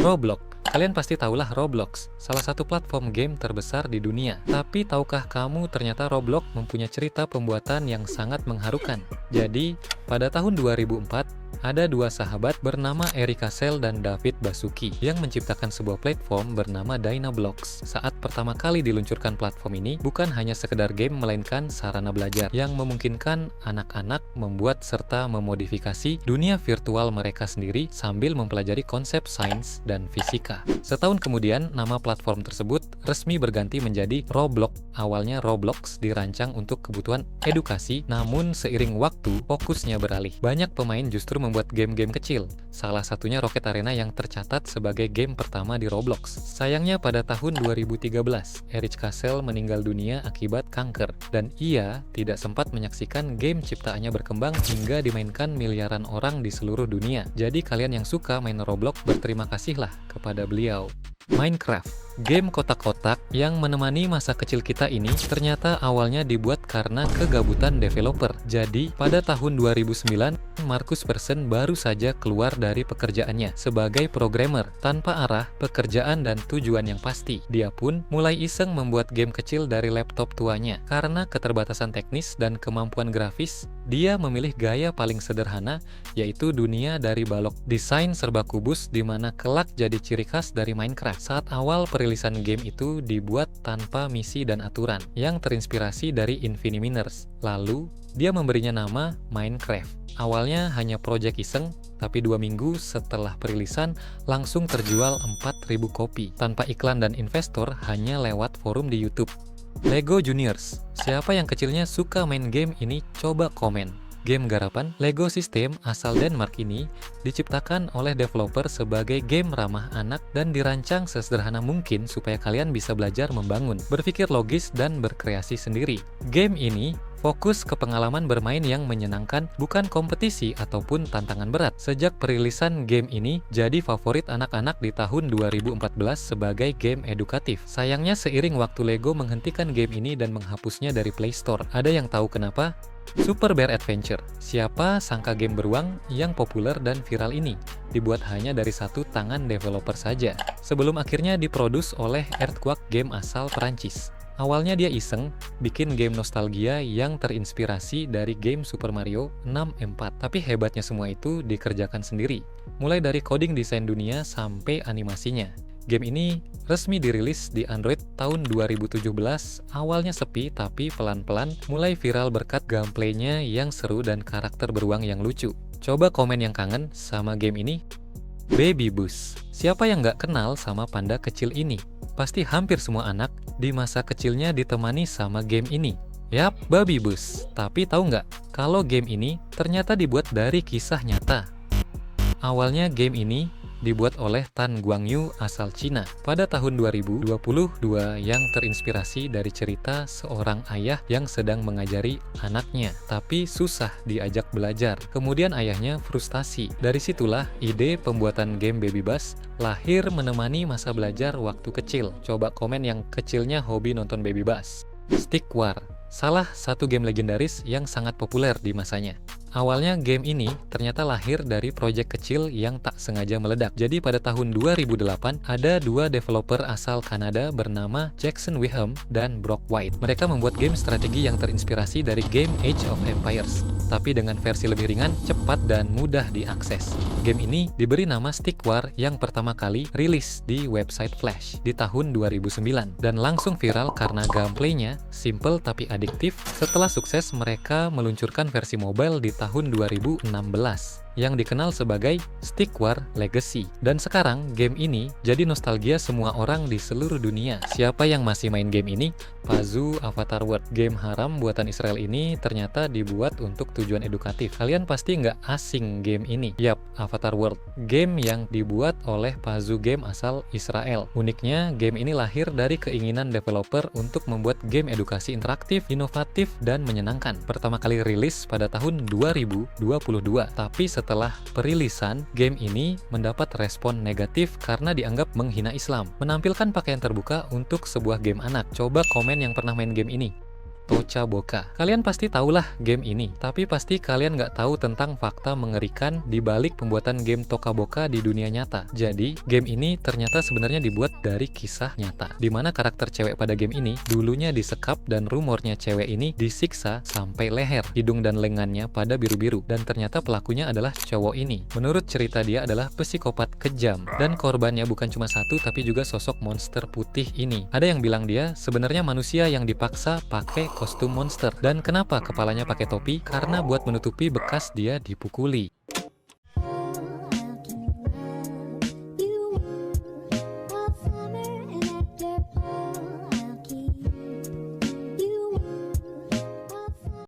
Roblox. Kalian pasti tahulah Roblox, salah satu platform game terbesar di dunia. Tapi tahukah kamu ternyata Roblox mempunyai cerita pembuatan yang sangat mengharukan? Jadi, pada tahun 2004, ada dua sahabat bernama Eric Cassell dan David Baszucki yang menciptakan sebuah platform bernama Dynablocks. Saat pertama kali diluncurkan platform ini, bukan hanya sekedar game melainkan sarana belajar yang memungkinkan anak-anak membuat serta memodifikasi dunia virtual mereka sendiri sambil mempelajari konsep sains dan fisika. Setahun kemudian, nama platform tersebut resmi berganti menjadi Roblox. Awalnya Roblox dirancang untuk kebutuhan edukasi, namun seiring waktu fokusnya beralih. Banyak pemain justru membuat game-game kecil. Salah satunya Rocket Arena yang tercatat sebagai game pertama di Roblox. Sayangnya pada tahun 2013, Eric Cassell meninggal dunia akibat kanker dan ia tidak sempat menyaksikan game ciptaannya berkembang hingga dimainkan miliaran orang di seluruh dunia. Jadi kalian yang suka main Roblox berterima kasihlah kepada beliau. Minecraft, game kotak-kotak yang menemani masa kecil kita ini ternyata awalnya dibuat karena kegabutan developer. Jadi, pada tahun 2009, Marcus Persson baru saja keluar dari pekerjaannya sebagai programmer tanpa arah, pekerjaan, dan tujuan yang pasti. Dia pun mulai iseng membuat game kecil dari laptop tuanya. Karena keterbatasan teknis dan kemampuan grafis, dia memilih gaya paling sederhana, yaitu dunia dari balok. Desain serba kubus di mana kelak jadi ciri khas dari Minecraft. Saat awal perilisan game itu dibuat tanpa misi dan aturan, yang terinspirasi dari Infiniminers. Lalu, dia memberinya nama Minecraft. Awalnya hanya project iseng, tapi 2 minggu setelah perilisan langsung terjual 4.000 kopi, tanpa iklan dan investor, hanya lewat forum di YouTube. Lego Juniors. Siapa yang kecilnya suka main game ini? Coba komen. Game garapan Lego System asal Denmark ini diciptakan oleh developer sebagai game ramah anak dan dirancang sesederhana mungkin supaya kalian bisa belajar membangun, berpikir logis, dan berkreasi sendiri. Game ini fokus ke pengalaman bermain yang menyenangkan, bukan kompetisi ataupun tantangan berat. Sejak perilisan game ini jadi favorit anak-anak di tahun 2014 sebagai game edukatif. Sayangnya seiring waktu Lego menghentikan game ini dan menghapusnya dari Play Store. Ada yang tahu kenapa? Super Bear Adventure. Siapa sangka game beruang yang populer dan viral ini dibuat hanya dari satu tangan developer saja, sebelum akhirnya diproduksi oleh Earthquake Game asal Perancis. Awalnya dia iseng bikin game nostalgia yang terinspirasi dari game Super Mario 64, tapi hebatnya semua itu dikerjakan sendiri, mulai dari coding desain dunia sampai animasinya. Game ini resmi dirilis di Android tahun 2017, awalnya sepi tapi pelan-pelan mulai viral berkat gameplaynya yang seru dan karakter beruang yang lucu. Coba komen yang kangen sama game ini. Baby Bus. Siapa yang nggak kenal sama panda kecil ini? Pasti hampir semua anak di masa kecilnya ditemani sama game ini. Yap, Baby Bus. Tapi tahu nggak kalau game ini ternyata dibuat dari kisah nyata? Awalnya game ini dibuat oleh Tan Guangyu asal Cina pada tahun 2022 yang terinspirasi dari cerita seorang ayah yang sedang mengajari anaknya, tapi susah diajak belajar. Kemudian ayahnya frustasi. Dari situlah ide pembuatan game Baby Bus lahir menemani masa belajar waktu kecil. Coba komen yang kecilnya hobi nonton Baby Bus. Stick War, salah satu game legendaris yang sangat populer di masanya. Awalnya game ini ternyata lahir dari proyek kecil yang tak sengaja meledak. Jadi pada tahun 2008 ada dua developer asal Kanada bernama Jackson Whigham dan Brock White. Mereka membuat game strategi yang terinspirasi dari game Age of Empires, tapi dengan versi lebih ringan, cepat, dan mudah diakses. Game ini diberi nama Stick War yang pertama kali rilis di website Flash di tahun 2009 dan langsung viral karena gameplaynya simple tapi adiktif. Setelah sukses, mereka meluncurkan versi mobile di tahun 2016 yang dikenal sebagai Stick War Legacy. Dan sekarang game ini jadi nostalgia semua orang di seluruh dunia. Siapa yang masih main game ini? Pazu Avatar World. Game haram buatan Israel ini ternyata dibuat untuk tujuan edukatif. Kalian pasti nggak asing game ini. Yap, Avatar World. Game yang dibuat oleh Pazu Game asal Israel. Uniknya, game ini lahir dari keinginan developer untuk membuat game edukasi interaktif, inovatif, dan menyenangkan. Pertama kali rilis pada tahun 2022, tapi setelah perilisan, game ini mendapat respon negatif karena dianggap menghina Islam, menampilkan pakaian terbuka untuk sebuah game anak. Coba komen yang pernah main game ini. Tocha Boca. Kalian pasti tahulah game ini, tapi pasti kalian nggak tahu tentang fakta mengerikan di balik pembuatan game Tocha Boca di dunia nyata. Jadi, game ini ternyata sebenarnya dibuat dari kisah nyata, di mana karakter cewek pada game ini dulunya disekap dan rumornya cewek ini disiksa sampai leher, hidung dan lengannya pada biru-biru, dan ternyata pelakunya adalah cowok ini. Menurut cerita dia adalah psikopat kejam, dan korbannya bukan cuma satu tapi juga sosok monster putih ini. Ada yang bilang dia sebenarnya manusia yang dipaksa pakai kostum monster. Dan kenapa kepalanya pakai topi? Karena buat menutupi bekas dia dipukuli.